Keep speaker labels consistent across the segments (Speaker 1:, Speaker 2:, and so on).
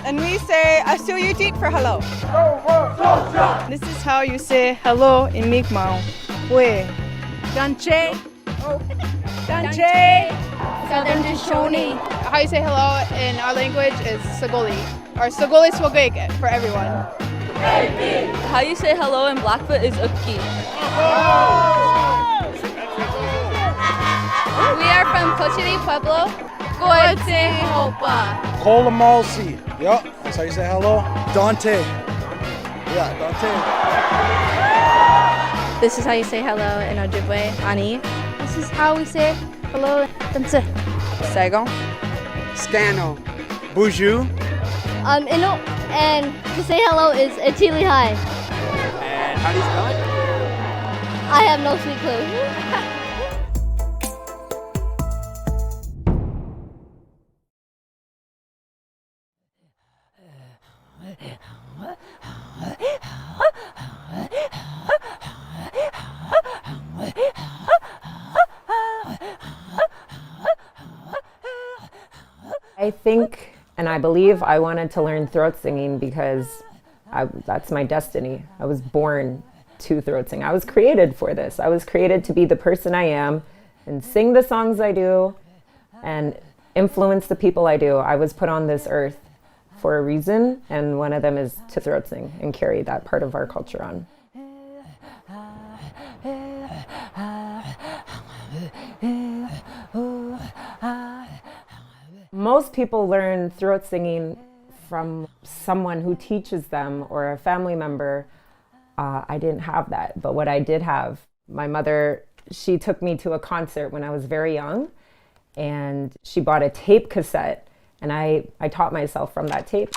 Speaker 1: And we say asuyutit for hello. This is how you say hello in Mi'kmaq. We. Ganche. Ganche.
Speaker 2: Southern Shoshone.
Speaker 3: How you say hello in our language is Sagoli, or Sagoli Swagweke for everyone.
Speaker 2: How you say hello in Blackfoot is Ukki. We are from Cochiti Pueblo. Goite Hopa.
Speaker 4: Kolamalsi. Yep, that's how you say hello. Dante. Yeah, Dante.
Speaker 2: This is how you say hello in Ojibwe, Ani. This is how we say hello in Tansi.
Speaker 1: Saigon.
Speaker 4: Scano. Buju.
Speaker 2: Inu, and to say hello is Etili Hai.
Speaker 4: And how do you spell it?
Speaker 2: I have no sweet clue.
Speaker 5: I think and I believe I wanted to learn throat singing because that's my destiny. I was born to throat sing. I was created for this. I was created to be the person I am and sing the songs I do and influence the people I do. I was put on this earth for a reason, and one of them is to throat sing and carry that part of our culture on. Most people learn throat singing from someone who teaches them or a family member. I didn't have that, but what I did have, my mother, she took me to a concert when I was very young, and she bought a tape cassette, and I taught myself from that tape.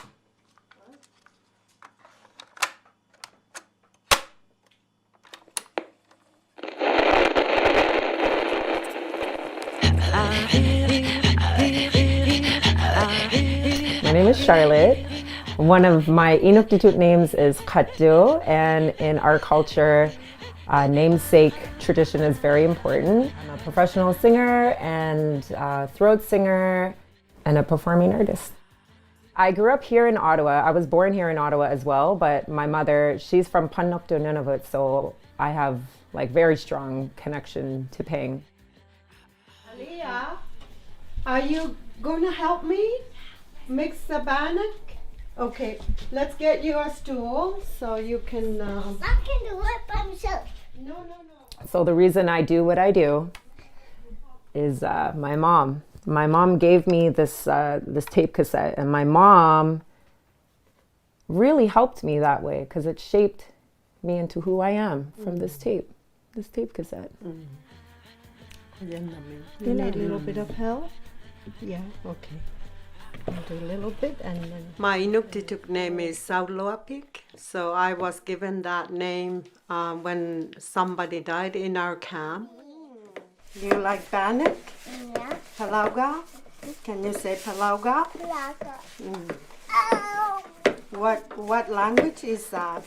Speaker 5: My name is Charlotte. One of my Inuktitut names is Katdu, and in our culture, namesake tradition is very important. I'm a professional singer and throat singer and a performing artist. I grew up here in Ottawa. I was born here in Ottawa as well, but my mother, she's from Panokto Nunavut, so I have like very strong connection to Pang.
Speaker 6: Aliyah, are you going to help me mix the bannock? Okay, let's get you a stool so you can...
Speaker 7: I can do it by myself.
Speaker 6: No.
Speaker 5: So the reason I do what I do is my mom. My mom gave me this tape cassette, and my mom really helped me that way because it shaped me into who I am from this tape cassette.
Speaker 6: You need a little bit of help? Yeah, okay. I'll do a little bit and then... My Inuktitut name is Sauloapik, so I was given that name when somebody died in our camp. Do you like bannock?
Speaker 7: Yeah.
Speaker 6: Palauga? Can you say palauga?
Speaker 7: Laga.
Speaker 6: Mm. What language is that?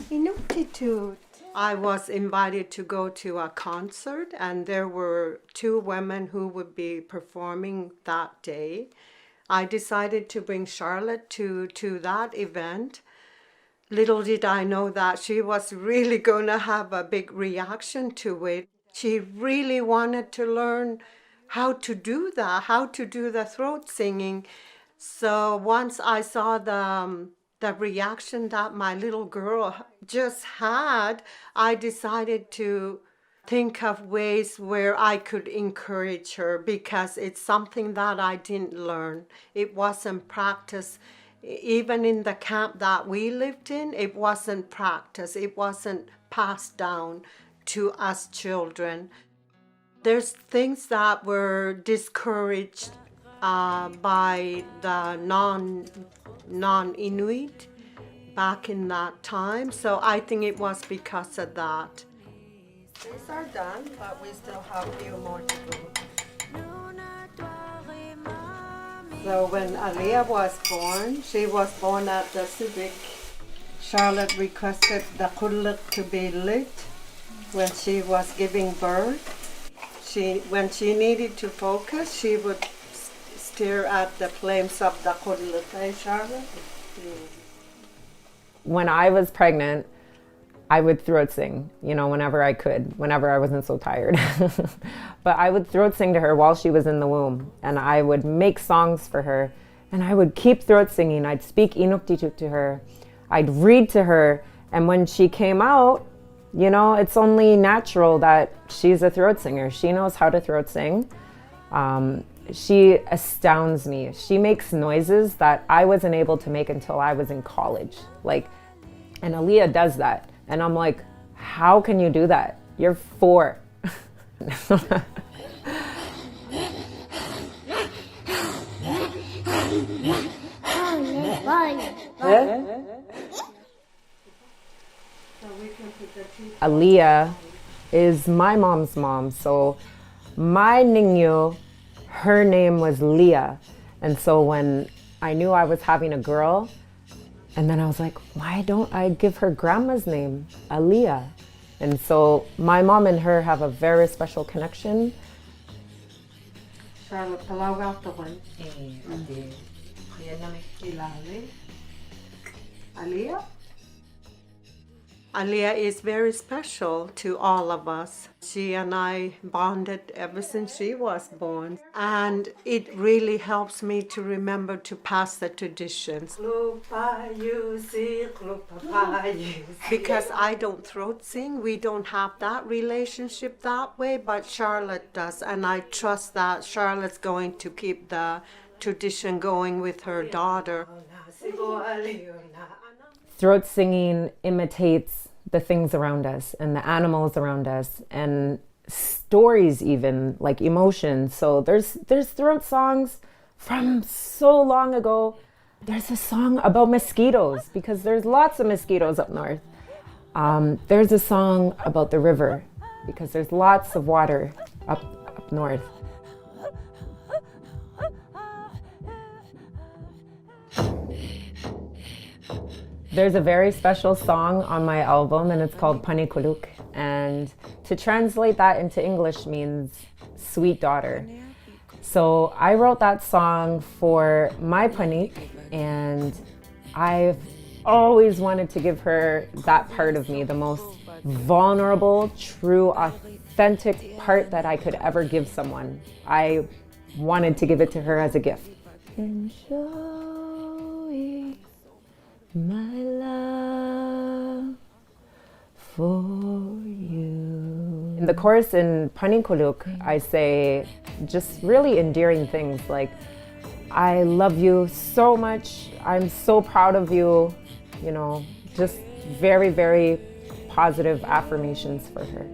Speaker 6: Inuktitut. I was invited to go to a concert, and there were two women who would be performing that day. I decided to bring Charlotte to that event. Little did I know that she was really going to have a big reaction to it. She really wanted to learn how to do that, how to do the throat singing. So once I saw the reaction that my little girl just had, I decided to think of ways where I could encourage her, because it's something that I didn't learn. It wasn't practiced. Even in the camp that we lived in, it wasn't practiced. It wasn't passed down to us children. There's things that were discouraged by the non-Inuit back in that time, so I think it was because of that. These are done, but we still have a few more to go. So when Aliyah was born, she was born at the civic. Charlotte requested the kuluk to be lit when she was giving birth. When she needed to focus, she would stare at the flames of the Kodilate, Charlotte?
Speaker 5: When I was pregnant, I would throat sing, you know, whenever I could, whenever I wasn't so tired. But I would throat sing to her while she was in the womb, and I would make songs for her, and I would keep throat singing. I'd speak Inuktitut to her. I'd read to her, and when she came out, you know, it's only natural that she's a throat singer. She knows how to throat sing. She astounds me. She makes noises that I wasn't able to make until I was in college. And Aaliyah does that. And I'm like, how can you do that? You're 4. Aaliyah is my mom's mom. So my Ningyo, her name was Leah. And so when I knew I was having a girl, and then I was like, why don't I give her grandma's name, Aaliyah? And so my mom and her have a very special connection.
Speaker 6: Charlotte, palaw out the one. Aaliyah? Aaliyah is very special to all of us. She and I bonded ever since she was born. And it really helps me to remember to pass the traditions. Because I don't throat sing, we don't have that relationship that way, but Charlotte does. And I trust that Charlotte's going to keep the tradition going with her daughter.
Speaker 5: Throat singing imitates the things around us and the animals around us and stories, even like emotions. So there's throat songs from so long ago. There's a song about mosquitoes because there's lots of mosquitoes up north. There's a song about the river because there's lots of water up north. There's a very special song on my album and it's called Panikuluk. And to translate that into English means sweet daughter. So I wrote that song for my panik and I've always wanted to give her that part of me, the most vulnerable, true, authentic part that I could ever give someone. I wanted to give it to her as a gift. My love for you. In the chorus in Panikuluk, I say just really endearing things like, I love you so much, I'm so proud of you, you know, just very, very positive affirmations for her.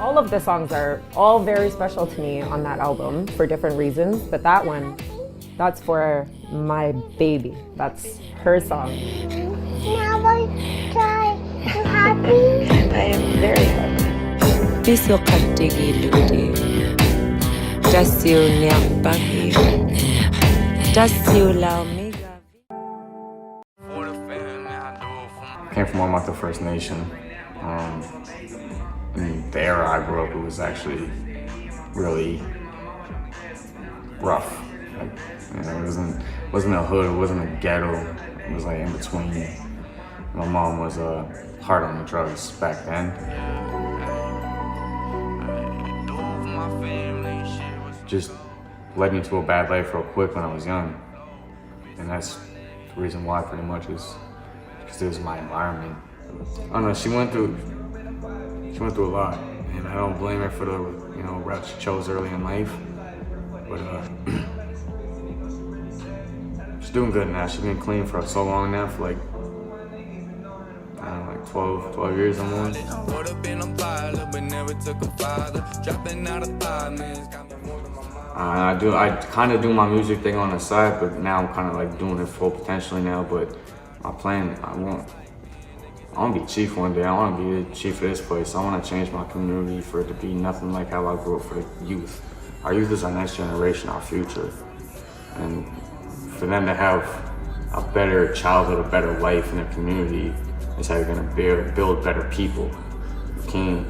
Speaker 5: All of the songs are all very special to me on that album for different reasons, but that one, that's for my baby. That's her song.
Speaker 7: Now I try to happy.
Speaker 8: I am very happy. Biso katigi ludi. Dasio nyapaki. Dasio laomiga.
Speaker 9: Came from Wamata First Nation. In the era I grew up, it was actually really rough. Like, you know, it wasn't a hood, it wasn't a ghetto. It was like in between. My mom was hard on the drugs back then. Just led me to a bad life real quick when I was young, and that's the reason why, pretty much, is because it was my environment. I don't know, she went through a lot, and I don't blame her for the route she chose early in life. But she's doing good now. She's been clean for so long now, for like 12 years or more. I kind of do my music thing on the side, but now I'm kind of like doing it full potentially now. But my plan, I want to be chief one day. I want to be the chief of this place. I want to change my community for it to be nothing like how I grew up for the youth. Our youth is our next generation, our future. And for them to have a better childhood, a better life in a community is how you're gonna build better people. You can't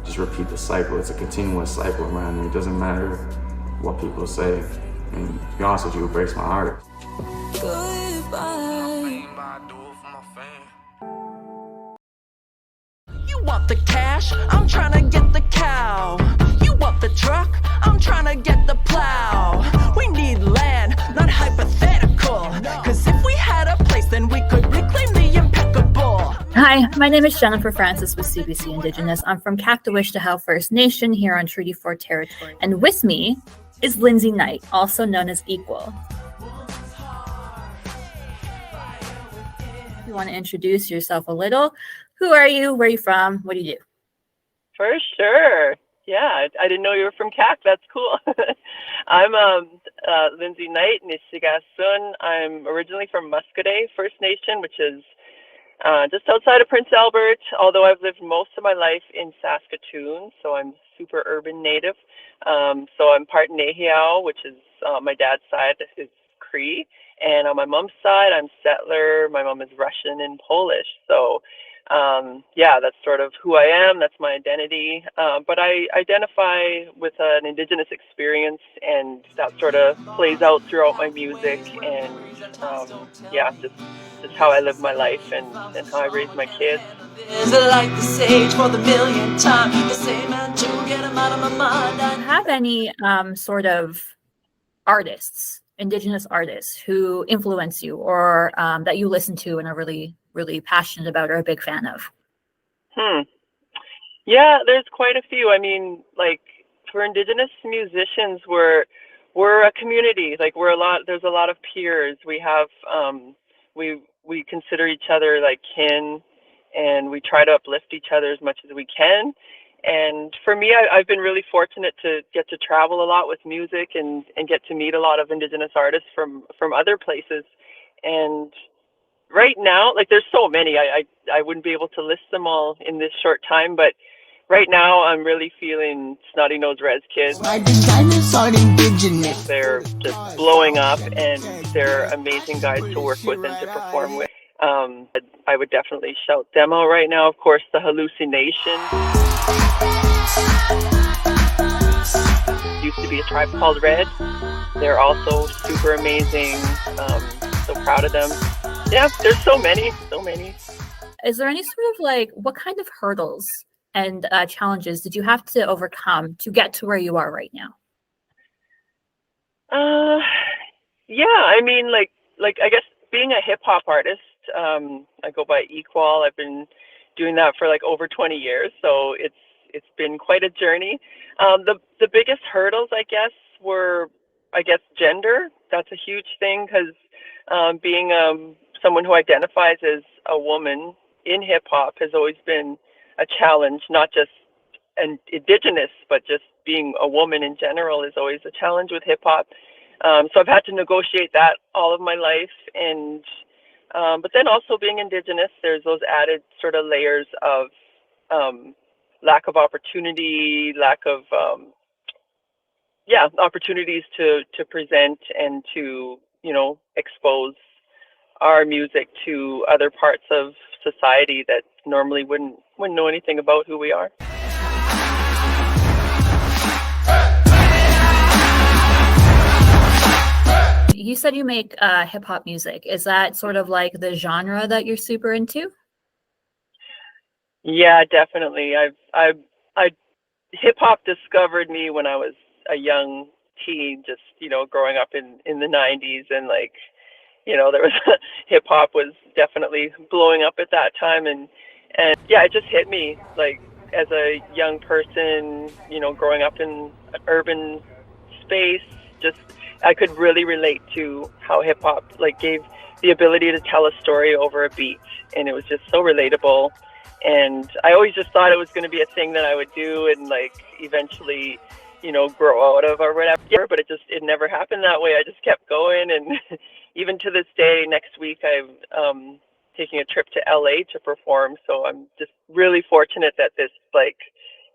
Speaker 9: just repeat the cycle. It's a continuous cycle around you. It doesn't matter what people say. And to be honest with you, it breaks my heart.
Speaker 10: You want the cash? I'm trying to get the cow. You want the truck? I'm trying to get the plow. We need land, not hypothetical. Cause if we had a place, then we could reclaim the impeccable.
Speaker 11: Hi, my name is Jennifer Francis with CBC Indigenous. I'm from Kaktowish First Nation here on Treaty 4 territory. And with me is Lindsay Knight, also known as Equal. You want to introduce yourself a little? Who are you? Where are you from? What do you do?
Speaker 12: For sure. Yeah, I didn't know you were from CAC. That's cool. I'm Lindsay Knight, Nishigasun. I'm originally from Muscadet First Nation, which is just outside of Prince Albert, although I've lived most of my life in Saskatoon, so I'm super urban native. So I'm part Nehiyaw, which is my dad's side is Cree, and on my mom's side, I'm settler. My mom is Russian and Polish, so yeah, that's sort of who I am. That's my identity. But I identify with an Indigenous experience, and that sort of plays out throughout my music. And yeah, just how I live my life and how I raise my kids.
Speaker 11: Have any sort of artists, Indigenous artists, who influence you or that you listen to and are really, really passionate about or a big fan of?
Speaker 12: Yeah, there's quite a few. I mean, like for Indigenous musicians, we're a community. Like there's a lot of peers. We have we consider each other like kin, and we try to uplift each other as much as we can. And for me, I've been really fortunate to get to travel a lot with music and get to meet a lot of Indigenous artists from other places. And right now, like there's so many, I wouldn't be able to list them all in this short time, but right now I'm really feeling Snotty Nose Rez Kids. They're just blowing up, and they're amazing guys to work with and to perform with. I would definitely shout them out right now. Of course, the Hallucination. Used to be a tribe called Red. They're also super amazing. So proud of them. Yeah, there's so many.
Speaker 11: Is there any sort of like, what kind of hurdles and challenges did you have to overcome to get to where you are right now?
Speaker 12: Yeah, I mean, like I guess being a hip hop artist, I go by Equal. I've been doing that for like over 20 years, so it's been quite a journey. The biggest hurdles, I guess, were gender. That's a huge thing because being someone who identifies as a woman in hip hop has always been a challenge, not just Indigenous, but just being a woman in general is always a challenge with hip hop. So I've had to negotiate that all of my life. And but then also being Indigenous, there's those added sort of layers of lack of opportunity, lack of opportunities to present and to, expose our music to other parts of society that normally wouldn't know anything about who we are.
Speaker 11: You said you make hip hop music. Is that sort of like the genre that you're super into?
Speaker 12: Yeah, definitely. Hip hop discovered me when I was a young teen, just, growing up in the 90s, and there was hip hop was definitely blowing up at that time, and yeah, it just hit me like as a young person, growing up in an urban space, just I could really relate to how hip hop gave the ability to tell a story over a beat, and it was just so relatable. And I always just thought it was going to be a thing that I would do and eventually, grow out of or whatever. But it never happened that way. I just kept going, and even to this day, next week I'm taking a trip to LA to perform. So I'm just really fortunate that this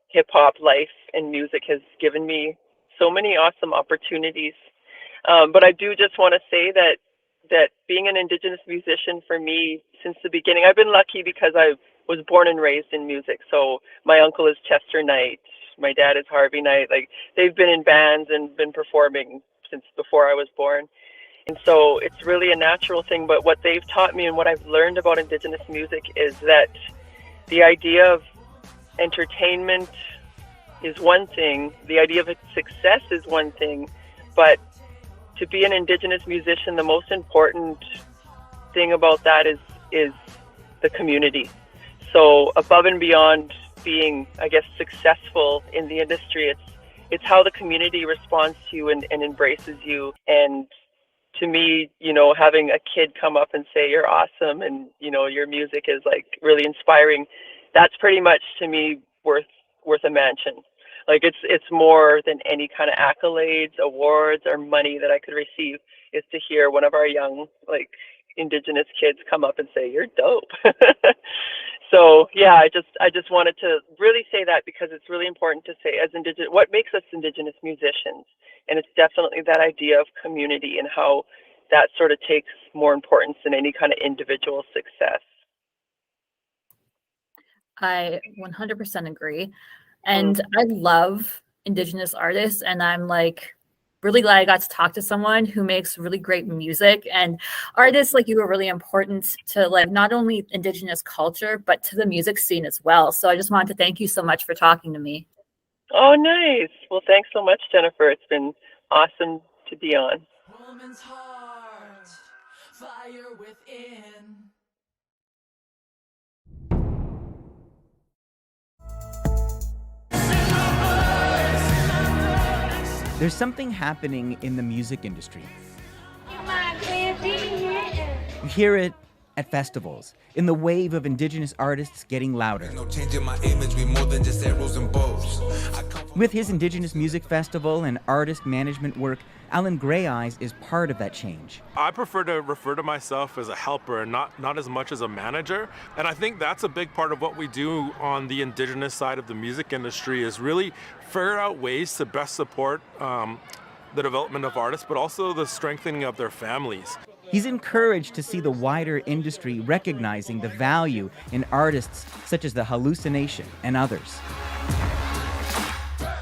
Speaker 12: hip hop life and music has given me so many awesome opportunities. But I do just want to say that that being an Indigenous musician for me since the beginning, I've been lucky because I was born and raised in music. So my uncle is Chester Knight, my dad is Harvey Knight. Like, they've been in bands and been performing since before I was born. And so it's really a natural thing. But what they've taught me and what I've learned about Indigenous music is that the idea of entertainment is one thing, the idea of success is one thing, but to be an Indigenous musician, the most important thing about that is the community. So above and beyond being, I guess, successful in the industry, it's how the community responds to you and embraces you. And to me, you know, having a kid come up and say you're awesome and, you know, your music is like really inspiring, that's pretty much to me worth a mansion. Like, it's more than any kind of accolades, awards, or money that I could receive, is to hear one of our young, like, Indigenous kids come up and say, you're dope. So yeah, I just wanted to really say that, because it's really important to say, as Indigenous, what makes us Indigenous musicians, and it's definitely that idea of community and how that sort of takes more importance than any kind of individual success.
Speaker 11: I 100% agree. And I love Indigenous artists, and I'm like really glad I got to talk to someone who makes really great music. And artists like you are really important to, like, not only Indigenous culture, but to the music scene as well. So I just wanted to thank you so much for talking to me.
Speaker 12: Oh, nice. Well, thanks so much, Jennifer. It's been awesome to be on.
Speaker 10: Woman's heart, fire within.
Speaker 13: There's something happening in the music industry. You hear it at festivals, in the wave of Indigenous artists getting louder. With his Indigenous Music Festival and artist management work, Alan Greyeyes is part of that change.
Speaker 14: I prefer to refer to myself as a helper and not as much as a manager. And I think that's a big part of what we do on the Indigenous side of the music industry, is really figure out ways to best support the development of artists, but also the strengthening of their families.
Speaker 13: He's encouraged to see the wider industry recognizing the value in artists such as the Hallucination and others.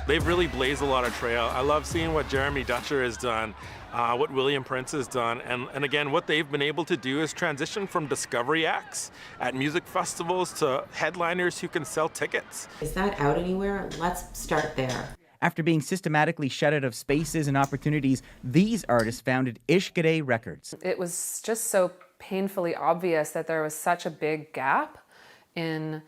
Speaker 14: They've really blazed a lot of trail. I love seeing what Jeremy Dutcher has done, what William Prince has done, and again, what they've been able to do is transition from discovery acts at music festivals to headliners who can sell tickets.
Speaker 5: Is that out anywhere? Let's start there.
Speaker 13: After being systematically shut out of spaces and opportunities, these artists founded Ishkade Records.
Speaker 15: It was just so painfully obvious that there was such a big gap in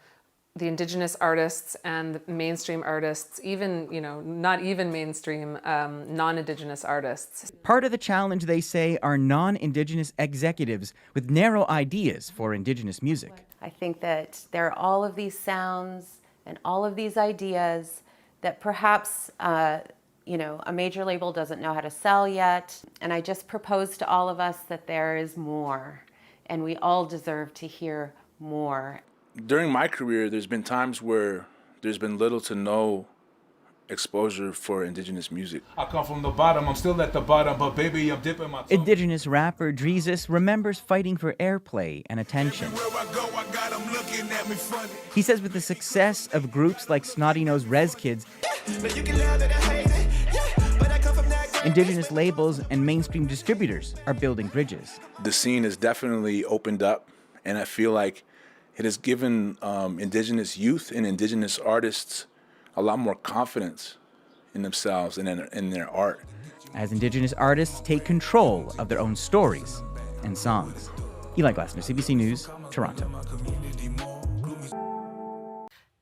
Speaker 15: the Indigenous artists and the mainstream artists, even, you know, not even mainstream, non-Indigenous artists.
Speaker 13: Part of the challenge, they say, are non-Indigenous executives with narrow ideas for Indigenous music.
Speaker 16: I think that there are all of these sounds and all of these ideas that perhaps, you know, a major label doesn't know how to sell yet. And I just propose to all of us that there is more, and we all deserve to hear more.
Speaker 17: During my career, there's been times where there's been little to no exposure for Indigenous music.
Speaker 18: I come from the bottom, I'm still at the bottom, but baby, I'm dipping my toe.
Speaker 13: Indigenous rapper Dreezus remembers fighting for airplay and attention. He says with the success of groups like Snotty Nose Rez Kids, Indigenous labels and mainstream distributors are building bridges.
Speaker 17: The scene has definitely opened up, and I feel like it has given Indigenous youth and Indigenous artists a lot more confidence in themselves and in their art.
Speaker 13: As Indigenous artists take control of their own stories and songs. Eli Glassner, CBC News, Toronto.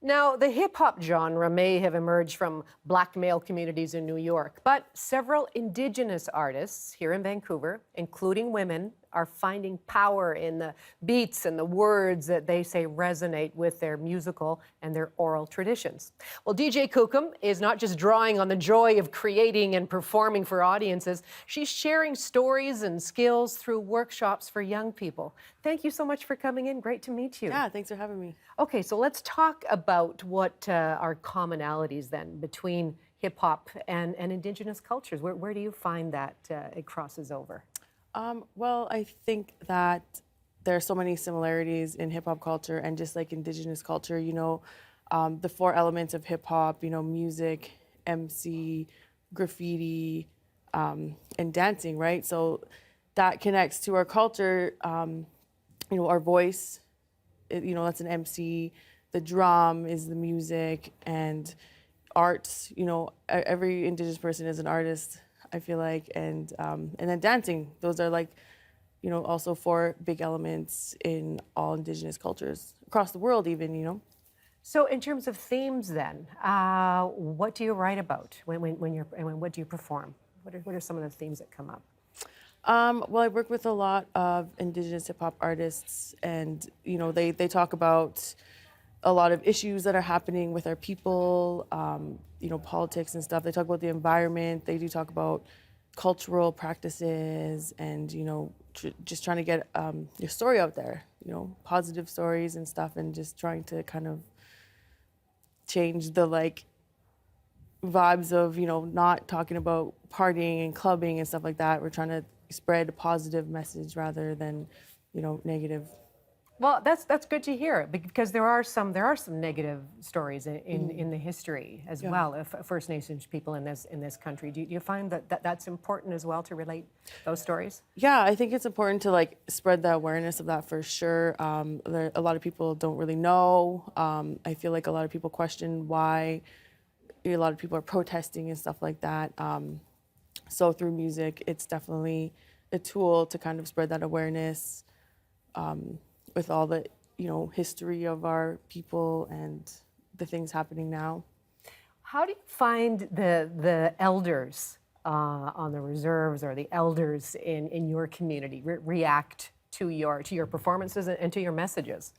Speaker 19: Now, the hip-hop genre may have emerged from Black male communities in New York, but several Indigenous artists here in Vancouver, including women, are finding power in the beats and the words that they say resonate with their musical and their oral traditions. Well, DJ Kukum is not just drawing on the joy of creating and performing for audiences, she's sharing stories and skills through workshops for young people. Thank you so much for coming in. Great to meet you.
Speaker 20: Yeah, thanks for having me.
Speaker 19: Okay, so let's talk about what are commonalities then between hip hop and Indigenous cultures. Where do you find that it crosses over?
Speaker 20: Well, I think that there are so many similarities in hip hop culture and just like Indigenous culture. The four elements of hip hop. Music, MC, graffiti, and dancing. Right. So that connects to our culture. Our voice. That's an MC. The drum is the music and arts. Every Indigenous person is an artist. I feel like, and then dancing. Those are like, also four big elements in all Indigenous cultures across the world, even.
Speaker 19: So, in terms of themes, then, what do you write about what do you perform? What are some of the themes that come up?
Speaker 20: Well, I work with a lot of Indigenous hip hop artists, and they talk about a lot of issues that are happening with our people, politics and stuff. They talk about the environment. They do talk about cultural practices and, just trying to get your story out there, positive stories and stuff, and just trying to kind of change the vibes of, not talking about partying and clubbing and stuff like that. We're trying to spread a positive message rather than, negative.
Speaker 19: Well, that's good to hear, because there are some negative stories in the history as well of First Nations people in this country. Do you find that that's important as well to relate those stories?
Speaker 20: Yeah, I think it's important to spread the awareness of that for sure. A lot of people don't really know. I feel like a lot of people question why a lot of people are protesting and stuff like that. So through music, it's definitely a tool to kind of spread that awareness. With all the, history of our people and the things happening now.
Speaker 19: How do you find the elders on the reserves or the elders in your community react to your performances and to your messages?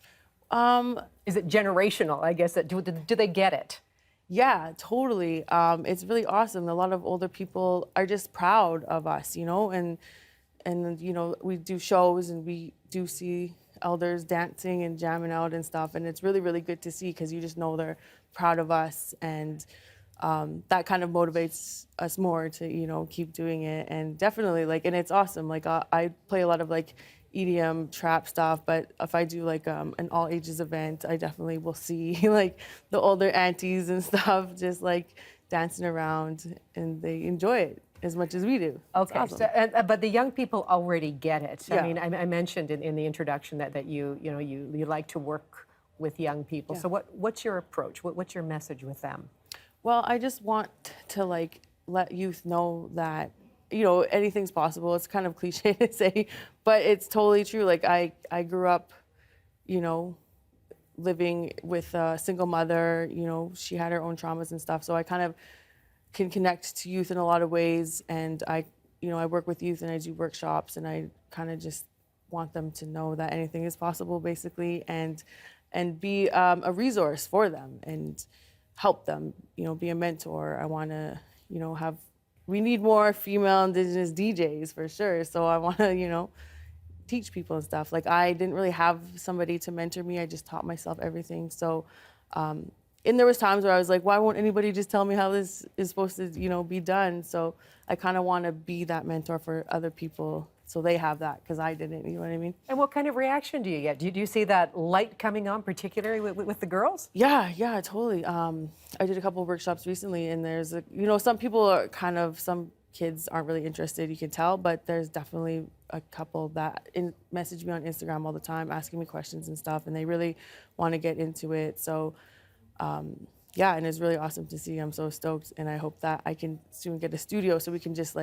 Speaker 19: Is it generational, I guess? Do they get it?
Speaker 20: Yeah, totally. It's really awesome. A lot of older people are just proud of us, and we do shows and we do see elders dancing and jamming out and stuff, and it's really, really good to see, because you just know they're proud of us, and that kind of motivates us more to keep doing it. And definitely and it's awesome. I play a lot of EDM trap stuff, but if I do an all ages event, I definitely will see the older aunties and stuff just dancing around, and they enjoy it as much as we do.
Speaker 19: Okay,
Speaker 20: awesome.
Speaker 19: so, but the young people already get it.
Speaker 20: Yeah.
Speaker 19: I mean, I mentioned in the introduction that you like to work with young people.
Speaker 20: Yeah.
Speaker 19: So what's your approach? What's your message with them?
Speaker 20: Well, I just want to let youth know that anything's possible. It's kind of cliche to say, but it's totally true. I grew up, living with a single mother. She had her own traumas and stuff, so I kind of can connect to youth in a lot of ways, and I work with youth and I do workshops, and I kind of just want them to know that anything is possible, basically, and be a resource for them and help them, be a mentor. I want to, we need more female Indigenous DJs for sure, so I want to, teach people and stuff. I didn't really have somebody to mentor me. I just taught myself everything, so and there was times where I was like, why won't anybody just tell me how this is supposed to, be done? So I kind of want to be that mentor for other people, so they have that, because I didn't, you know what I mean?
Speaker 19: And what kind of reaction do you get? Do you see that light coming on, particularly with the girls?
Speaker 20: Yeah, totally. I did a couple of workshops recently, and there's, some people are some kids aren't really interested, you can tell, but there's definitely a couple that message me on Instagram all the time, asking me questions and stuff, and they really want to get into it. So and it's really awesome to see. I'm so stoked, and I hope that I can soon get a studio so we can just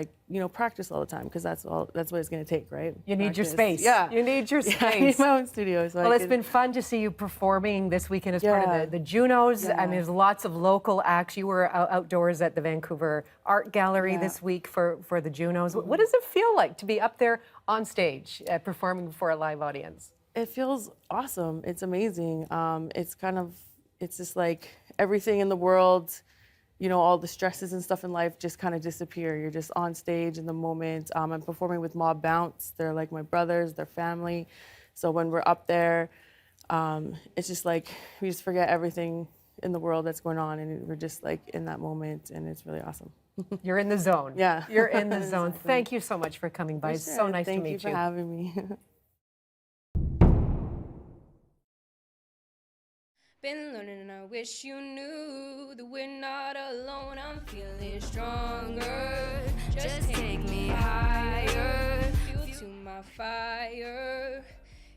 Speaker 20: practice all the time, because that's what it's going to take, right?
Speaker 19: You need your space.
Speaker 20: Yeah,
Speaker 19: you need your space.
Speaker 20: I need my own studio. So
Speaker 19: it's been fun to see you performing this weekend as part of the Junos, and there's lots of local acts. You were outdoors at the Vancouver Art Gallery this week for the Junos. What does it feel like to be up there on stage performing before a live audience?
Speaker 20: It feels awesome. It's amazing. It's just everything in the world, all the stresses and stuff in life just kind of disappear. You're just on stage in the moment. I'm performing with Mob Bounce. They're my brothers, they're family. So when we're up there, it's just we just forget everything in the world that's going on, and we're just in that moment, and it's really awesome.
Speaker 19: You're in the zone.
Speaker 20: Yeah.
Speaker 19: You're in the zone.
Speaker 20: Exactly.
Speaker 19: Thank you so much for coming by. It's so nice to meet you.
Speaker 20: Thank you for having me.
Speaker 2: Been learning and I wish you knew that we're not alone. I'm feeling stronger. Just take me higher. Fuel to my fire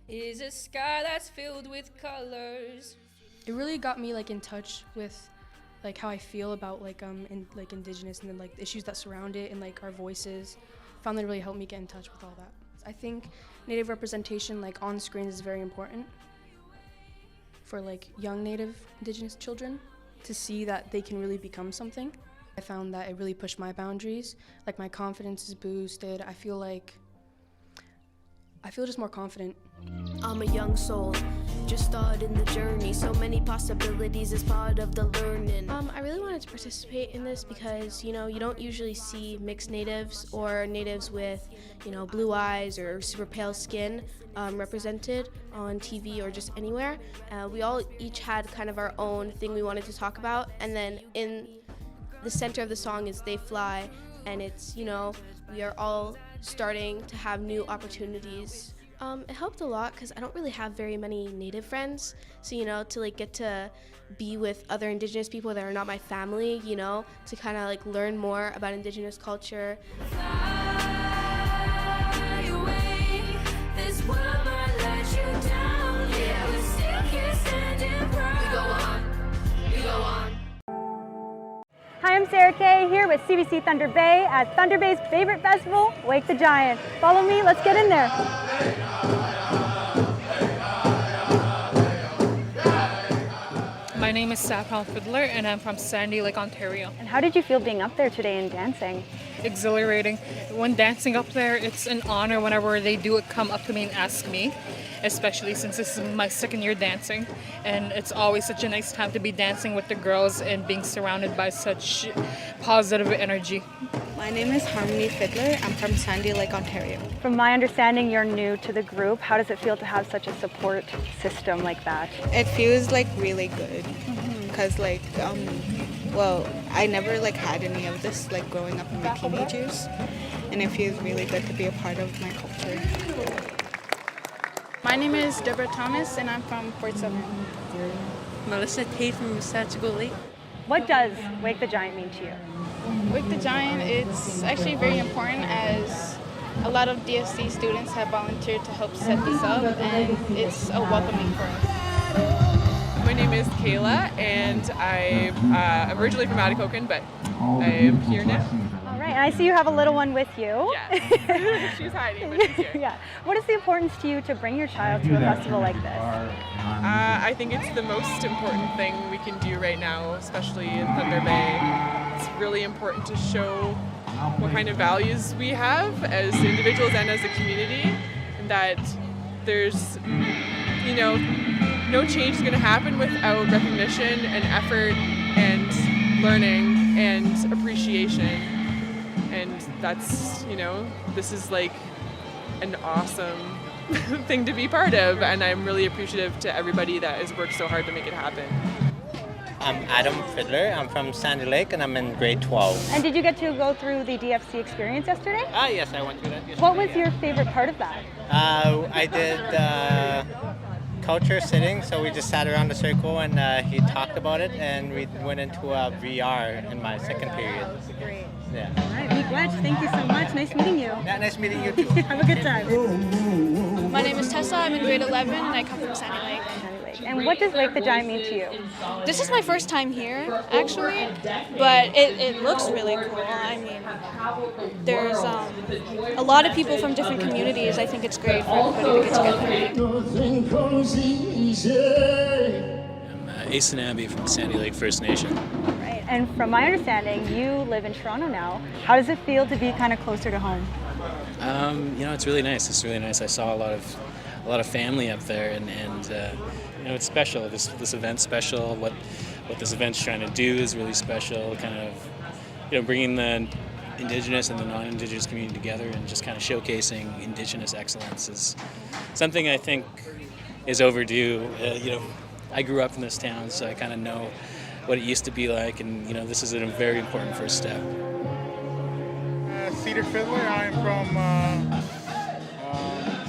Speaker 2: is a sky that's filled with colors.
Speaker 21: It really got me like in touch with like how I feel about like Indigenous and then like the issues that surround it and like our voices. Found that it really helped me get in touch with all that. I think Native representation like on screen is very important for like young Native Indigenous children to see that they can really become something. I found that it really pushed my boundaries. Like my confidence is boosted. I feel just more confident.
Speaker 22: I'm a young soul, just starting the journey. So many possibilities as part of the learning.
Speaker 23: I really wanted to participate in this because, you know, you don't usually see mixed natives or natives with, you know, blue eyes or super pale skin represented on TV or just anywhere. We all each had kind of our own thing we wanted to talk about, and then in the center of the song is They Fly, and it's, you know, we are all starting to have new opportunities. It helped a lot because I don't really have very many Native friends, so, you know, to like get to be with other Indigenous people that are not my family, you know, to kind of like learn more about Indigenous culture.
Speaker 24: Hi, I'm Sarah Kay here with CBC Thunder Bay at Thunder Bay's favorite festival, Wake the Giant. Follow me, let's get in there.
Speaker 25: My name is Sapal Fiddler and I'm from Sandy Lake, Ontario.
Speaker 24: And how did you feel being up there today and dancing?
Speaker 25: Exhilarating. When dancing up there, it's an honor whenever they do come up to me and ask me, especially since this is my second year dancing. And it's always such a nice time to be dancing with the girls and being surrounded by such positive energy.
Speaker 26: My name is Harmony Fiddler. I'm from Sandy Lake, Ontario.
Speaker 24: From my understanding, you're new to the group. How does it feel to have such a support system like that?
Speaker 26: It feels like really good because like, well, I never like had any of this like growing up in my teenage years, and it feels really good to be a part of my culture.
Speaker 27: My name is Deborah Thomas and I'm from Port Southern.
Speaker 28: Melissa Tate from Sagoli.
Speaker 24: What does Wake the Giant mean to you?
Speaker 21: Wake the Giant, it's actually very important as a lot of DFC students have volunteered to help set this up, and it's a welcoming for us.
Speaker 29: My name is Kayla and I'm originally from Atikokan, but I am here now.
Speaker 24: All right, and I see you have a little one with you.
Speaker 29: Yes, she's hiding, but she's here.
Speaker 24: Yeah. What is the importance to you to bring your child to a festival like this?
Speaker 29: I think it's the most important thing we can do right now, especially in Thunder Bay. It's really important to show what kind of values we have as individuals and as a community, and that there's, you know, no change is going to happen without recognition and effort and learning and appreciation. And that's, you know, this is like an awesome thing to be part of, and I'm really appreciative to everybody that has worked so hard to make it happen.
Speaker 30: I'm Adam Fiddler. I'm from Sandy Lake and I'm in grade 12.
Speaker 24: And did you get to go through the DFC experience yesterday?
Speaker 30: Yes, I went through that yesterday.
Speaker 24: What was your favorite part of that?
Speaker 30: I did culture sitting, so we just sat around the circle and he talked about it, and we went into VR in my second period.
Speaker 24: Great.
Speaker 30: Yeah.
Speaker 24: All right, Meek Wedge, thank you so much. Nice meeting you.
Speaker 30: Yeah, nice meeting you too.
Speaker 24: Have a good time.
Speaker 21: My name is Tessa. I'm in grade 11 and I come from Sandy Lake.
Speaker 24: And what does Wake the Giant mean to you?
Speaker 21: This is my first time here, actually, but it looks really cool. I mean, there's a lot of people from different communities. I think it's great for everybody to get together.
Speaker 31: I'm Ace Nambi from Sandy Lake First Nation.
Speaker 24: Right. And from my understanding, you live in Toronto now. How does it feel to be kind of closer to home?
Speaker 31: You know, it's really nice. It's really nice. I saw a lot of family up there, and you know, it's special. This event's special. What this event's trying to do is really special. Kind of, you know, bringing the Indigenous and the non-Indigenous community together and just kind of showcasing Indigenous excellence is something I think is overdue. You know, I grew up in this town, so I kind of know what it used to be like, and you know, this is a very important first step.
Speaker 1: Peter Fiddler. I'm from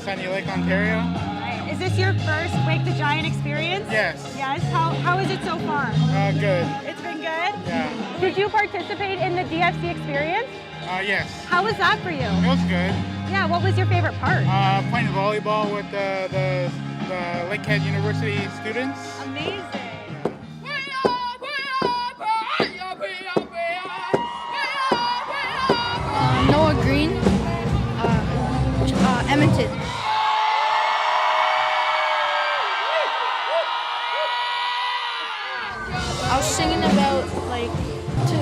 Speaker 1: Sandy Lake, Ontario.
Speaker 24: Right. Is this your first Wake the Giant experience?
Speaker 1: Yes.
Speaker 24: Yes. How is it so far?
Speaker 1: Good.
Speaker 24: It's been good?
Speaker 1: Yeah.
Speaker 24: Did you participate in the DFC experience?
Speaker 1: Yes.
Speaker 24: How was that for you?
Speaker 1: It was good.
Speaker 24: Yeah, what was your favorite part?
Speaker 1: Playing volleyball with the Lakehead University students.
Speaker 24: Amazing.
Speaker 23: Noah Green, Edmonton. I was singing about to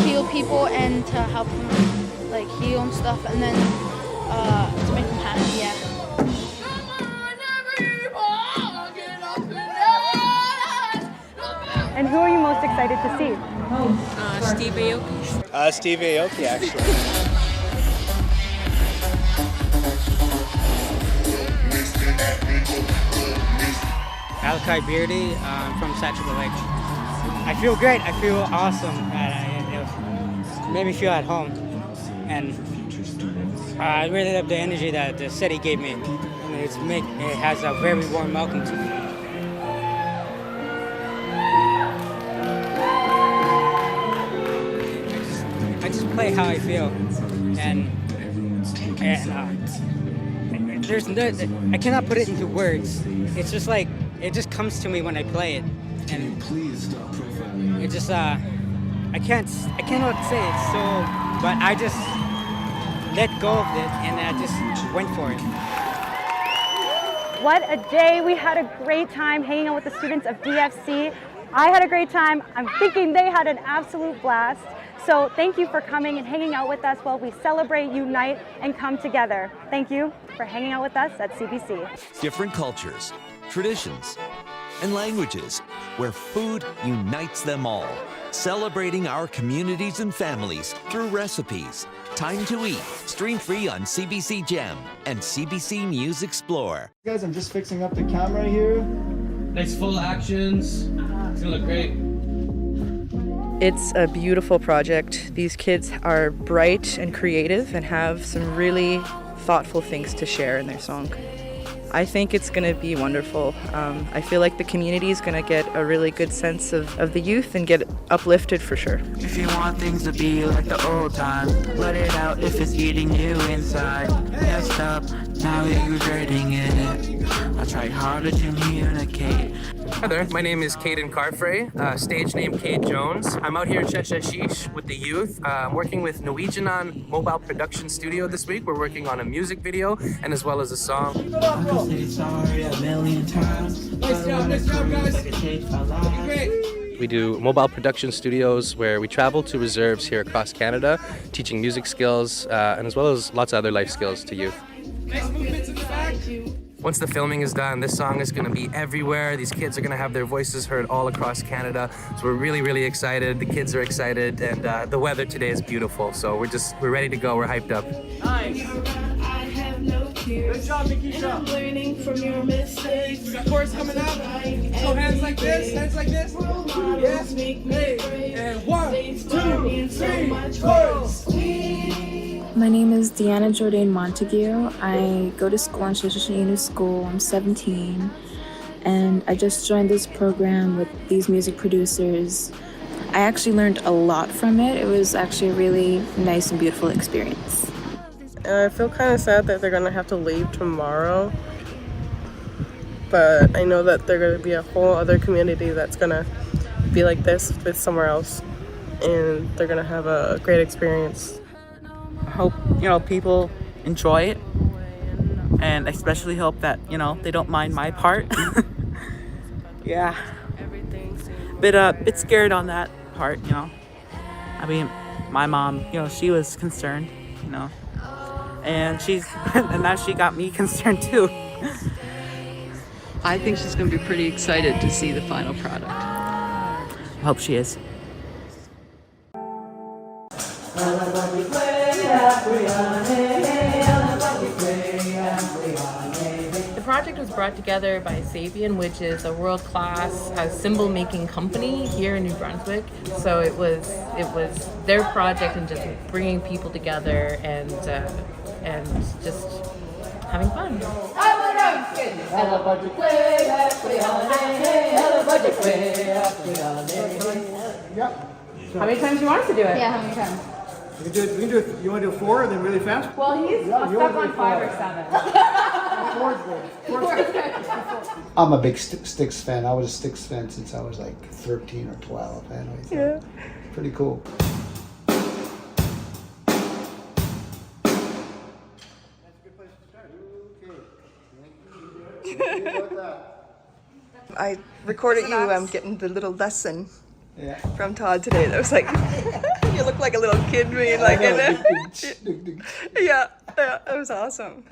Speaker 23: heal people and to help them heal and stuff, and then to make them happy. Yeah.
Speaker 24: And who are you most excited to see?
Speaker 28: Steve Aoki.
Speaker 30: Steve Aoki, actually.
Speaker 3: Alkai Beardy, from Satchel Lake. I feel great. I feel awesome. It made me feel at home. And I really love the energy that the city gave me. It has a very warm welcome to me. I just play how I feel. And there's no, I cannot put it into words. It's just like, it just comes to me when I play it. And it just, I cannot say it, so, but I just let go of it and I just went for it.
Speaker 24: What a day. We had a great time hanging out with the students of DFC. I had a great time. I'm thinking they had an absolute blast. So thank you for coming and hanging out with us while we celebrate, unite, and come together. Thank you for hanging out with us at CBC.
Speaker 4: Different cultures, traditions, and languages, where food unites them all. Celebrating our communities and families through recipes. Time to Eat, stream free on CBC Gem and CBC News Explore.
Speaker 6: Guys, I'm just fixing up the camera here.
Speaker 7: Nice full actions. It's gonna look great.
Speaker 8: It's a beautiful project. These kids are bright and creative and have some really thoughtful things to share in their song. I think it's going to be wonderful. I feel like the community is going to get a really good sense of the youth and get uplifted for sure.
Speaker 9: If you want things to be like the old times, let it out if it's eating you inside. Messed up, now you're regretting it. I try hard to communicate.
Speaker 10: Hi there, my name is Caden Carfrey, stage name Cade Jones. I'm out here in Sheshachish with the youth. I'm working with Norwegian Mobile Production Studio this week. We're working on a music video and as well as a song.
Speaker 9: Say sorry a million times.
Speaker 7: Nice job, guys. Great.
Speaker 10: We do mobile production studios where we travel to reserves here across Canada, teaching music skills and as well as lots of other life skills to youth.
Speaker 7: Nice movements in the back.
Speaker 10: Once the filming is done, this song is going to be everywhere. These kids are going to have their voices heard all across Canada. So we're really, really excited. The kids are excited, and the weather today is beautiful. So we're ready to go. We're hyped up.
Speaker 7: Nice. Good job, Nikisha. Learning from your mistakes. We got chorus coming up. So hands like this, Yes. Hey. And 1, 2, 3, chorus.
Speaker 11: My name is Deanna Jordan Montague. I go to school on Sheshachish School. I'm 17, and I just joined this program with these music producers. I actually learned a lot from it. It was actually a really nice and beautiful experience.
Speaker 12: I feel kind of sad that they're going to have to leave tomorrow, but I know that there's going to be a whole other community that's going to be like this but somewhere else, and they're going to have a great experience.
Speaker 14: I hope, people enjoy it, and especially hope that, they don't mind my part. Yeah. Bit scared on that part, I mean, my mom, she was concerned, and and now she got me concerned too.
Speaker 32: I think she's going to be pretty excited to see the final product.
Speaker 14: I hope she is.
Speaker 33: The project
Speaker 12: was brought together by Sapien, which is a world-class cymbal making company here in New Brunswick. So it was their project, and just bringing people together and just having fun. How many times do you want us to do it?
Speaker 2: Yeah, how many times?
Speaker 5: We can do it. You want to do 4 and then really fast?
Speaker 2: Well, he's stuck on 5 or 7.
Speaker 13: I'm a big Styx fan. I was a Styx fan since I was like 13 or 12. Anyways,
Speaker 5: Yeah.
Speaker 13: Pretty cool.
Speaker 8: I recorded you getting the little lesson
Speaker 13: Yeah.
Speaker 8: from Todd today. That was like, you look like a little kid being like, yeah, that was awesome.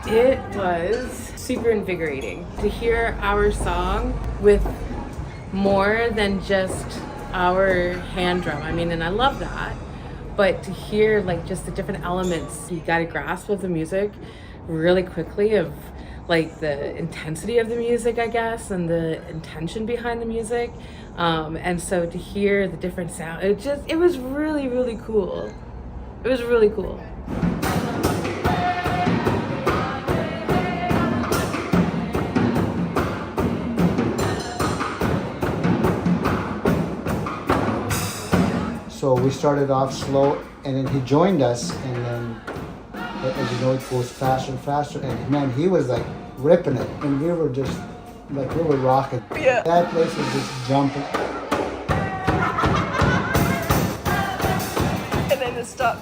Speaker 12: It was super invigorating to hear our song with more than just our hand drum. I mean, and I love that, but to hear like just the different elements, you got a grasp of the music really quickly, of like the intensity of the music, I guess, and the intention behind the music. And so to hear the different sound, it was really, really cool. It was really cool.
Speaker 13: So we started off slow, and then he joined us, and then, as you know, it goes faster and faster. And man, he was like ripping it, and we were just like, we were rocking.
Speaker 8: Yeah.
Speaker 13: That place was just jumping.
Speaker 8: And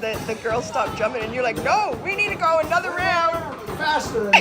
Speaker 8: then the girls stopped jumping, and you're like, no, we need to go another round.
Speaker 13: Faster.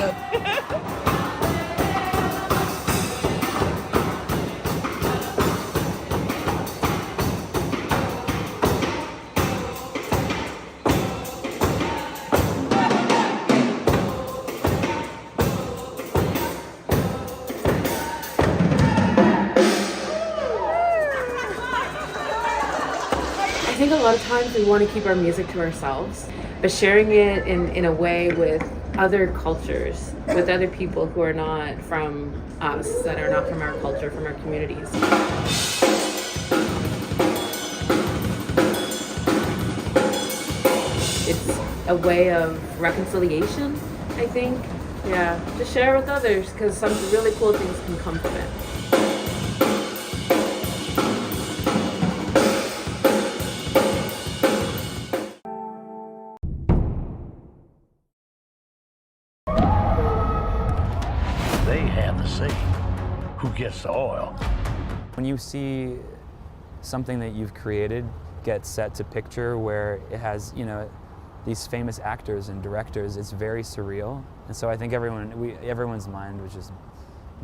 Speaker 12: I think a lot of times we want to keep our music to ourselves, but sharing it in a way with other cultures, with other people who are not from us, that are not from our culture, from our communities. It's a way of reconciliation, I think. Yeah, to share with others, because some really cool things can come from it.
Speaker 15: They have the say who gets the oil.
Speaker 16: When you see something that you've created get set to picture where it has, you know, these famous actors and directors, it's very surreal. And so I think everyone's mind was just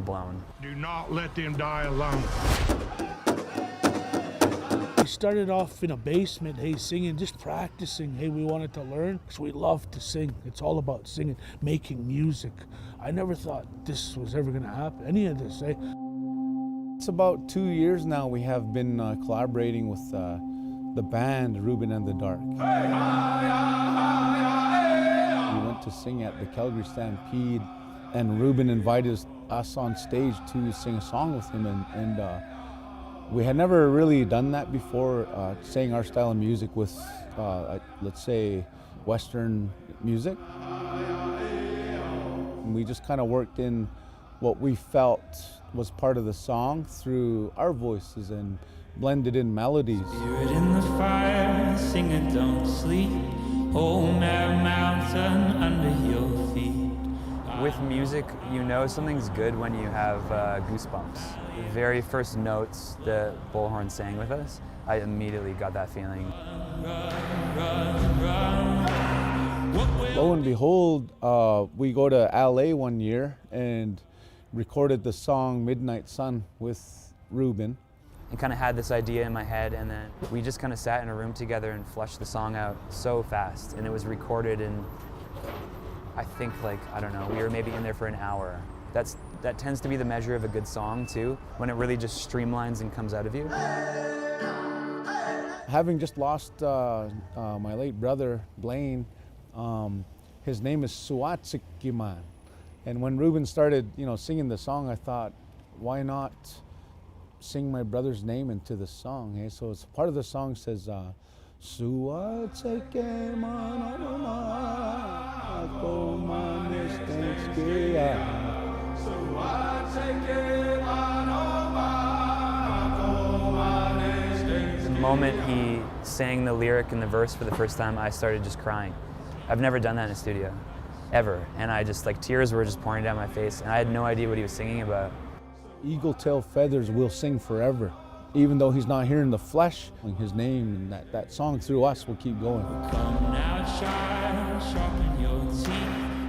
Speaker 16: blown.
Speaker 15: Do not let them die alone.
Speaker 17: We started off in a basement, hey, singing, just practicing. Hey, we wanted to learn because we love to sing. It's all about singing, making music. I never thought this was ever going to happen, any of this, eh?
Speaker 18: It's about 2 years now we have been collaborating with the band Ruben and the Dark. We went to sing at the Calgary Stampede, and Ruben invited us on stage to sing a song with him, and we had never really done that before, sang our style of music with, let's say, Western music. And we just kind of worked in what we felt was part of the song through our voices and blended in melodies.
Speaker 9: Spirit in the fire, sing it, don't sleep. Hold that mountain under your feet.
Speaker 16: With music, you know something's good when you have goosebumps. The very first notes that Bullhorn sang with us, I immediately got that feeling.
Speaker 18: Lo and behold, we go to LA one year and recorded the song Midnight Sun with Ruben.
Speaker 16: I kind of had this idea in my head, and then we just kind of sat in a room together and fleshed the song out so fast. And it was recorded in, I think, like, I don't know, we were maybe in there for an hour. That tends to be the measure of a good song too, when it really just streamlines and comes out of you.
Speaker 18: Having just lost my late brother, Blaine, his name is Suatsikiman. And when Ruben started, singing the song, I thought, why not sing my brother's name into the song? Eh? So it's part of the song says, Suatsikiman.
Speaker 16: The moment he sang the lyric and the verse for the first time, I started just crying. I've never done that in a studio, ever. And I just, tears were just pouring down my face, and I had no idea what he was singing about.
Speaker 18: Eagle tail feathers will sing forever. Even though he's not here in the flesh, his name and that song through us will keep going.
Speaker 9: Come now, child, sharpen your teeth.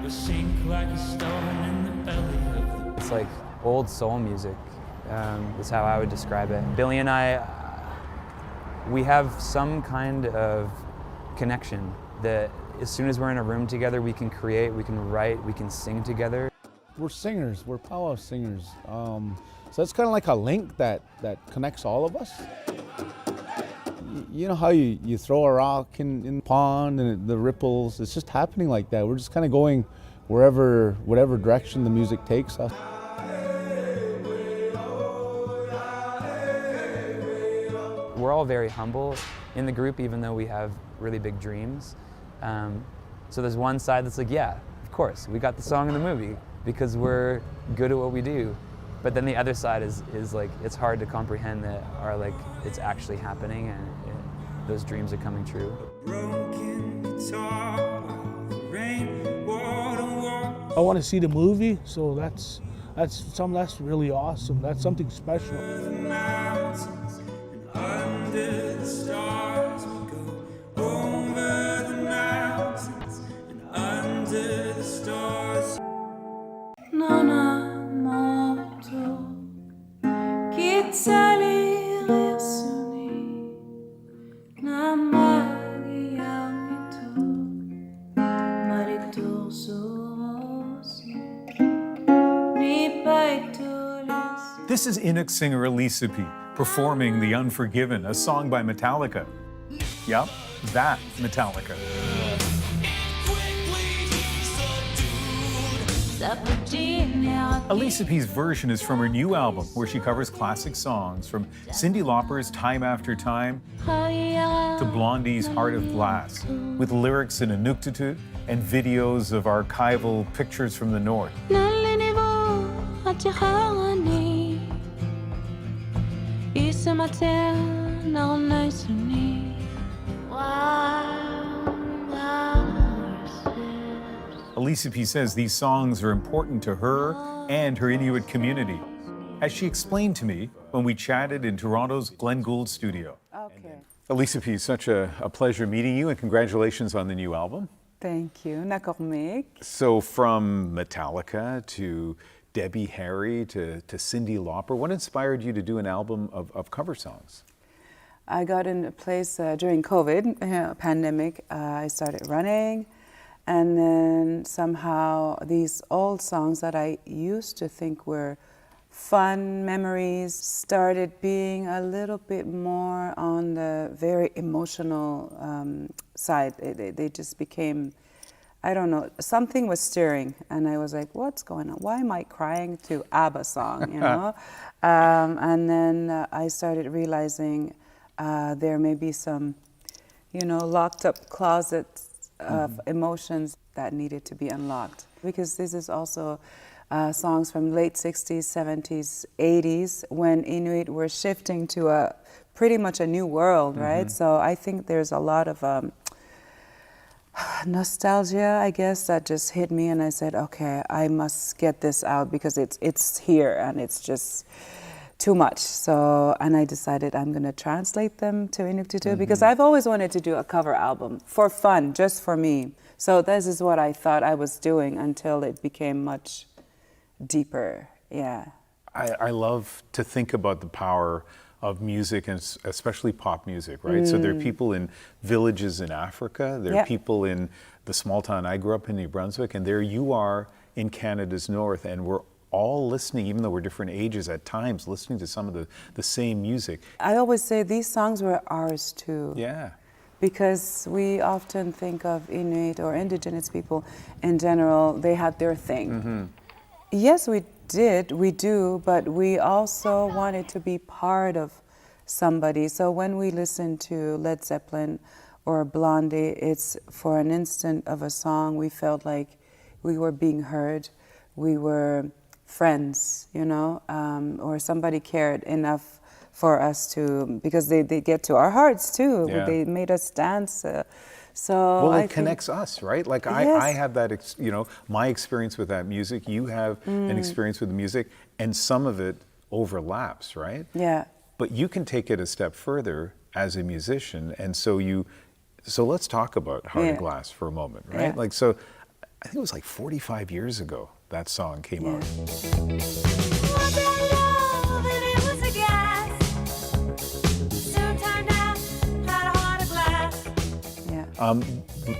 Speaker 9: You'll sink like a stone in the belly of the...
Speaker 16: It's like old soul music, is how I would describe it. Billy and I, we have some kind of connection that as soon as we're in a room together, we can create, we can write, we can sing together.
Speaker 18: We're singers, we're powwow singers. So it's kind of like a link that connects all of us. You know how you throw a rock in the pond and the ripples, it's just happening like that. We're just kind of going whatever direction the music takes us.
Speaker 16: We're all very humble in the group, even though we have really big dreams. So there's one side that's like, yeah, of course, we got the song in the movie because we're good at what we do. But then the other side is like, it's hard to comprehend that it's actually happening and those dreams are coming true.
Speaker 17: I want to see the movie, so that's really awesome. That's something special.
Speaker 9: Under the stars we go, over the mountains and under the stars.
Speaker 1: This is Inuk singer Elisapie performing The Unforgiven, a song by Metallica. Yep, that Metallica. Elisapie's version is from her new album, where she covers classic songs from Cyndi Lauper's Time After Time to Blondie's Heart of Glass, with lyrics in Inuktitut and videos of archival pictures from the north. Elisapie says these songs are important to her and her Inuit community, as she explained to me when we chatted in Toronto's Glenn Gould studio.
Speaker 19: Okay.
Speaker 1: Elisapie, such a pleasure meeting you, and congratulations on the new album.
Speaker 19: Thank you. Nakormik.
Speaker 1: So from Metallica to Debbie Harry to Cyndi Lauper, what inspired you to do an album of cover songs?
Speaker 19: I got in a place during COVID pandemic. I started running, and then somehow these old songs that I used to think were fun memories started being a little bit more on the very emotional side. They just became, I don't know, something was stirring, and I was like, what's going on? Why am I crying to ABBA song, you know? And then I started realizing there may be some, locked up closets of emotions that needed to be unlocked. Because this is also songs from late 60s, 70s, 80s, when Inuit were shifting to pretty much a new world, right? Mm-hmm. So I think there's a lot of nostalgia, I guess, that just hit me, and I said, okay, I must get this out because it's here and it's just too much. So, and I decided I'm going to translate them to Inuktitut because I've always wanted to do a cover album for fun, just for me. So this is what I thought I was doing until it became much deeper. Yeah.
Speaker 1: I love to think about the power of music, and especially pop music, right? So there are people in villages in Africa, there are people in the small town I grew up in, New Brunswick, and there you are in Canada's north, and we're all listening, even though we're different ages at times, listening to some of the same music.
Speaker 19: I always say these songs were ours too.
Speaker 1: Yeah.
Speaker 19: Because we often think of Inuit or Indigenous people in general, they had their thing.
Speaker 1: Mm-hmm.
Speaker 19: Yes, we do, but we also wanted to be part of somebody. So when we listen to Led Zeppelin or Blondie, it's for an instant of a song, we felt like we were being heard, we were friends, you know, or somebody cared enough for us to, because they get to our hearts too.
Speaker 1: Yeah.
Speaker 19: They made us dance.
Speaker 1: Well, it connects us, right? Like
Speaker 19: Yes.
Speaker 1: I have that, my experience with that music. You have an experience with the music, and some of it overlaps, right?
Speaker 19: Yeah.
Speaker 1: But you can take it a step further as a musician, and so let's talk about Heart of Glass for a moment, right?
Speaker 19: Yeah.
Speaker 1: Like, so I think it was like 45 years ago that song came out.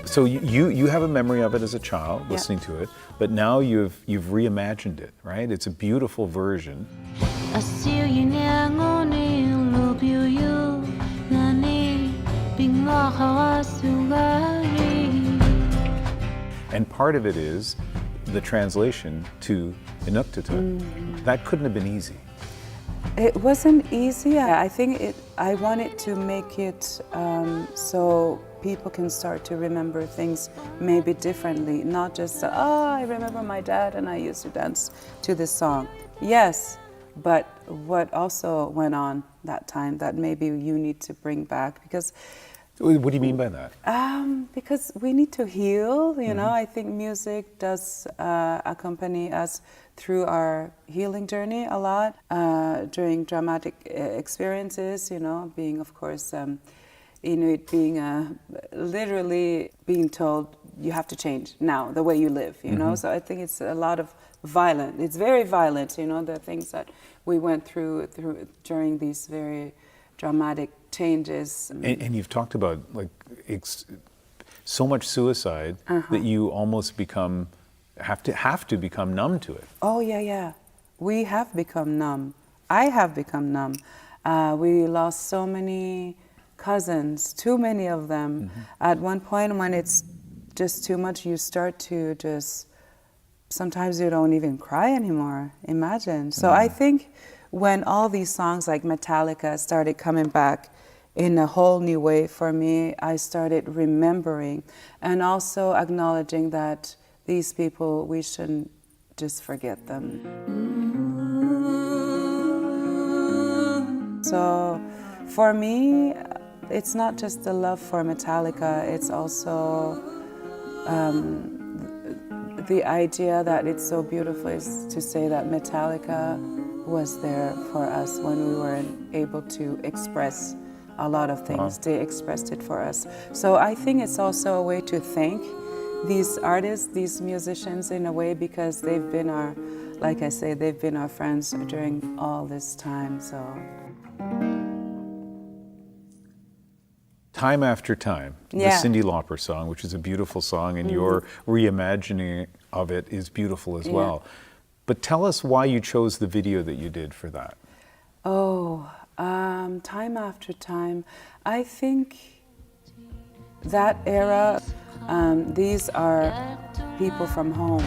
Speaker 1: So you have a memory of it as a child, listening to it, but now you've reimagined it, right? It's a beautiful version. And part of it is the translation to Inuktitut. That couldn't have been easy.
Speaker 19: It wasn't easy. I think I wanted to make it so people can start to remember things maybe differently, not just, I remember my dad and I used to dance to this song. Yes, but what also went on that time that maybe you need to bring back, because...
Speaker 1: What do you mean by that?
Speaker 19: Because we need to heal, you know. I think music does accompany us through our healing journey a lot, during dramatic experiences, you know, being, of course, Inuit, being literally being told you have to change now the way you live, you know. So I think it's a lot of violent. It's very violent, you know, the things that we went through during these very dramatic changes.
Speaker 1: And you've talked about so much suicide that you almost have to become numb to it.
Speaker 19: Oh yeah. We have become numb. I have become numb. We lost so many cousins, too many of them. At one point when it's just too much, you start to just, sometimes you don't even cry anymore. Imagine. So I think when all these songs like Metallica started coming back in a whole new way for me, I started remembering and also acknowledging that these people, we shouldn't just forget them. So for me, it's not just the love for Metallica, it's also the idea that it's so beautiful is to say that Metallica was there for us when we weren't able to express a lot of things. They expressed it for us. So I think it's also a way to thank these artists, these musicians in a way, because they've been our, like I say, they've been our friends during all this time, so.
Speaker 1: Time After Time, the Cyndi Lauper song, which is a beautiful song, and your reimagining of it is beautiful as well. But tell us why you chose the video that you did for that.
Speaker 19: Time After Time, I think that era, these are people from home.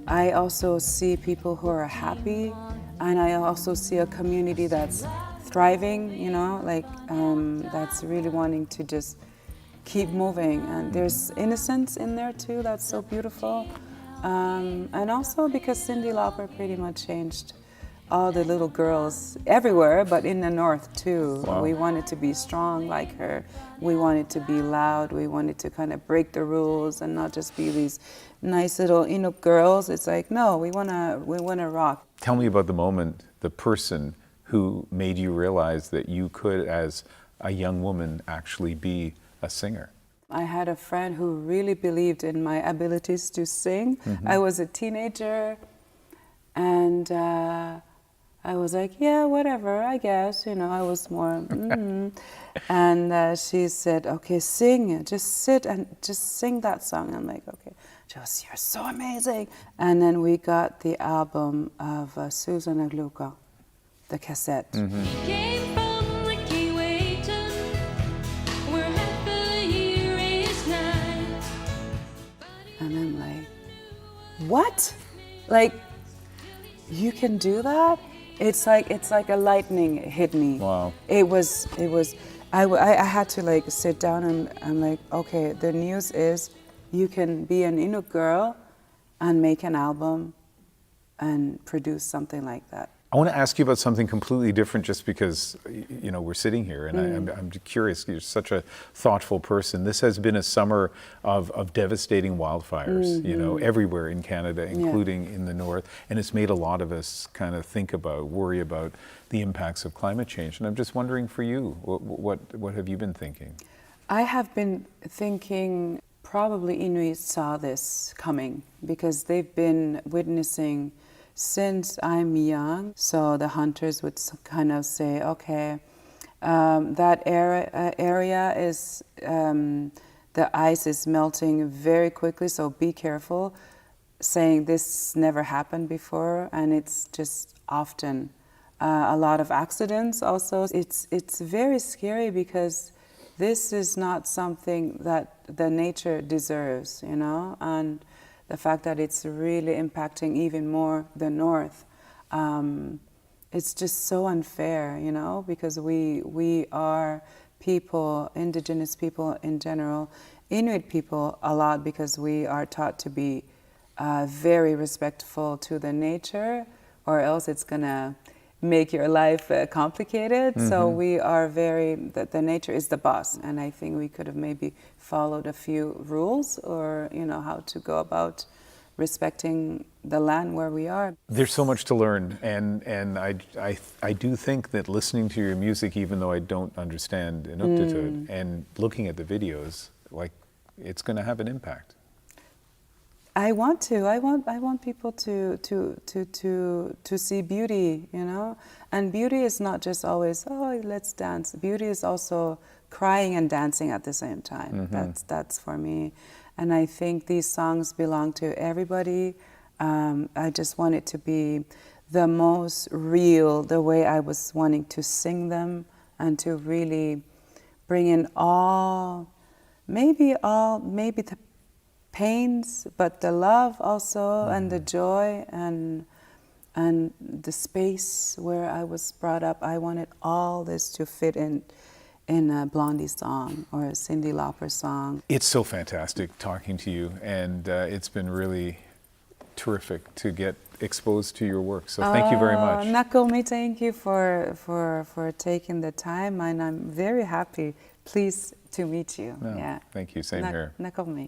Speaker 19: I also see people who are happy, and I also see a community that's thriving, you know, like that's really wanting to just keep moving. And there's innocence in there too, that's so beautiful. And also because Cyndi Lauper pretty much changed all the little girls everywhere, but in the North too.
Speaker 1: Wow.
Speaker 19: We wanted to be strong like her. We wanted to be loud. We wanted to kind of break the rules and not just be these nice little Inuk girls. It's like, no, we wanna rock.
Speaker 1: Tell me about the moment, the person who made you realize that you could, as a young woman, actually be a singer.
Speaker 19: I had a friend who really believed in my abilities to sing. I was a teenager, and I was like, yeah, whatever, I guess, you know, I was more, And she said, okay, sing, just sit and just sing that song. I'm like, okay. She goes, you're so amazing. And then we got the album of Susan and Luca, the cassette. And I'm like, what? Like, you can do that? It's like a lightning hit me.
Speaker 1: Wow.
Speaker 19: I had to like sit down and I'm like, okay, the news is you can be an Inuk girl and make an album and produce something like that.
Speaker 1: I want to ask you about something completely different just because, you know, we're sitting here and I'm curious. You're such a thoughtful person. This has been a summer of devastating wildfires, you know, everywhere in Canada, including in the north. And it's made a lot of us kind of worry about the impacts of climate change. And I'm just wondering for you, what have you been thinking?
Speaker 19: I have been thinking probably Inuit saw this coming because they've been witnessing since I'm young. So the hunters would kind of say, okay, that area is, the ice is melting very quickly, so be careful, saying this never happened before, and it's just often a lot of accidents also. It's very scary because this is not something that the nature deserves, you know, and the fact that it's really impacting even more the north. It's just so unfair, you know, because we are people, Indigenous people in general, Inuit people a lot, because we are taught to be very respectful to the nature, or else it's gonna make your life complicated. So we are the nature is the boss, and I think we could have maybe followed a few rules, or you know, how to go about respecting the land where we are.
Speaker 1: There's so much to learn, and I do think that listening to your music, even though I don't understand Inuktitut, and looking at the videos, like, it's going to have an impact.
Speaker 19: I want people to see beauty, you know, and beauty is not just always, oh, let's dance. Beauty is also crying and dancing at the same time. That's for me, and I think these songs belong to everybody. I just want it to be the most real, the way I was wanting to sing them, and to really bring in maybe the pains, but the love also, and the joy, and the space where I was brought up. I wanted all this to fit in a Blondie song or a Cyndi Lauper song.
Speaker 1: It's so fantastic talking to you, and it's been really terrific to get exposed to your work. So thank you very much.
Speaker 19: Nakomi, thank you for taking the time, and I'm very happy, pleased to meet you.
Speaker 1: No,
Speaker 19: yeah.
Speaker 1: Thank you, same here.
Speaker 19: Nakomi.